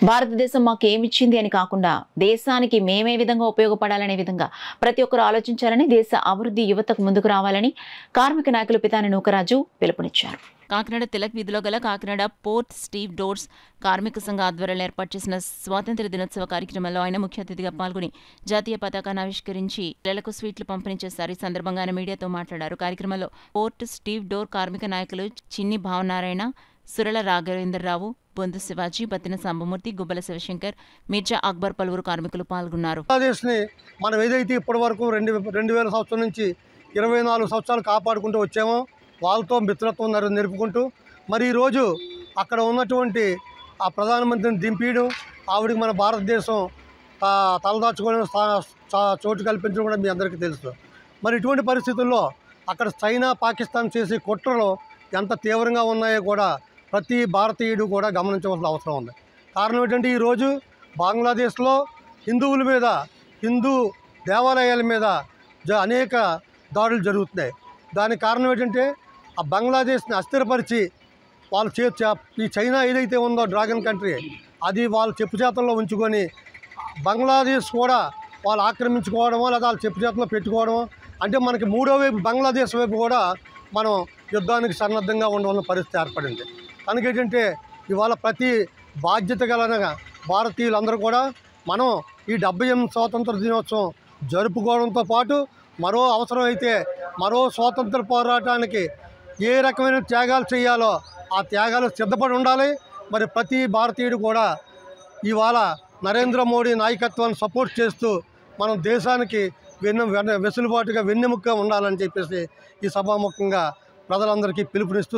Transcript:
భారతదేశం మాకు ఏమిచ్చింది అని కాకుండా దేశానికి మేమే విధంగా ఉపయోగపడాలనే విధంగా ప్రతి ఒక్కరూ ఆలోచించాలని, దేశ అభివృద్ధి యువతకు ముందుకు రావాలని కార్మిక నాయకులు పితాని నూకరాజు పిలుపునిచ్చారు. కాకినాడ తిలక్ వీధిలో గల కాకినాడ పోర్ట్ స్టీవ్ డోర్స్ కార్మిక సంఘ ఆధ్వర్యంలో ఏర్పాటు చేసిన స్వాతంత్ర్య దినోత్సవ కార్యక్రమంలో ఆయన ముఖ్య అతిథిగా పాల్గొని జాతీయ పతాకాన్ని ఆవిష్కరించి పిల్లలకు స్వీట్లు పంపిణీ చేశారు. ఈ సందర్భంగా ఆయన మీడియాతో మాట్లాడారు. కార్యక్రమంలో పోర్ట్ స్టీవ్ డోర్ కార్మిక నాయకులు చిన్ని భావనారాయణ, సురళ రాఘవేంద్రరావు, బొందు శివాజీ, బత్తిన సాంబమూర్తి, గుబ్బల శివశంకర్, మిర్జా అక్బర్ పలువురు కార్మికులు పాల్గొన్నారు. మనం ఏదైతే ఇప్పటి వరకు 2000 సంవత్సరం నుంచి 24 సంవత్సరాలు కాపాడుకుంటూ వచ్చామో వాళ్ళతో మిత్రత్వం నిలుపుకుంటూ మరి ఈరోజు అక్కడ ఉన్నటువంటి ఆ ప్రధానమంత్రిని దింపేయడం, ఆవిడికి మన భారతదేశం తలదాచుకోవడం చోటు కల్పించడం కూడా మీ అందరికీ తెలుసు. మరి ఇటువంటి పరిస్థితుల్లో అక్కడ చైనా, పాకిస్తాన్ చేసే కుట్రలు ఎంత తీవ్రంగా ఉన్నాయో కూడా ప్రతి భారతీయుడు కూడా గమనించవలసిన అవసరం ఉంది. కారణం ఏంటంటే ఈరోజు బంగ్లాదేశ్లో హిందువుల మీద, హిందూ దేవాలయాల మీద అనేక దాడులు జరుగుతున్నాయి. దానికి కారణం ఏంటంటే ఆ బంగ్లాదేశ్ని అస్థిరపరిచి వాళ్ళు ఈ చైనా ఏదైతే ఉందో డ్రాగన్ కంట్రీ, అది వాళ్ళ చెప్పు చేతల్లో ఉంచుకొని బంగ్లాదేశ్ కూడా వాళ్ళు ఆక్రమించుకోవడమో లేదా వాళ్ళ చెప్పు చేతల్లో పెట్టుకోవడమో, అంటే మనకి మూడో వైపు బంగ్లాదేశ్ వైపు కూడా మనం యుద్ధానికి సన్నద్ధంగా ఉండవలసిన పరిస్థితి ఏర్పడింది. అందుకేంటంటే ఇవాళ ప్రతి బాధ్యత గల భారతీయులందరూ కూడా మనం ఈ 78 స్వాతంత్ర దినోత్సవం జరుపుకోవడంతో పాటు మరో అవసరం అయితే మరో స్వాతంత్ర పోరాటానికి ఏ రకమైన త్యాగాలు చేయాలో ఆ త్యాగాలు సిద్ధపడి ఉండాలి. మరి ప్రతి భారతీయుడు కూడా ఇవాళ నరేంద్ర మోడీ నాయకత్వాన్ని సపోర్ట్ చేస్తూ మనం దేశానికి వెసులుబాటుగా వెన్నెముకగా ఉండాలని చెప్పేసి ఈ సభాముఖంగా ప్రజలందరికీ పిలుపునిస్తూ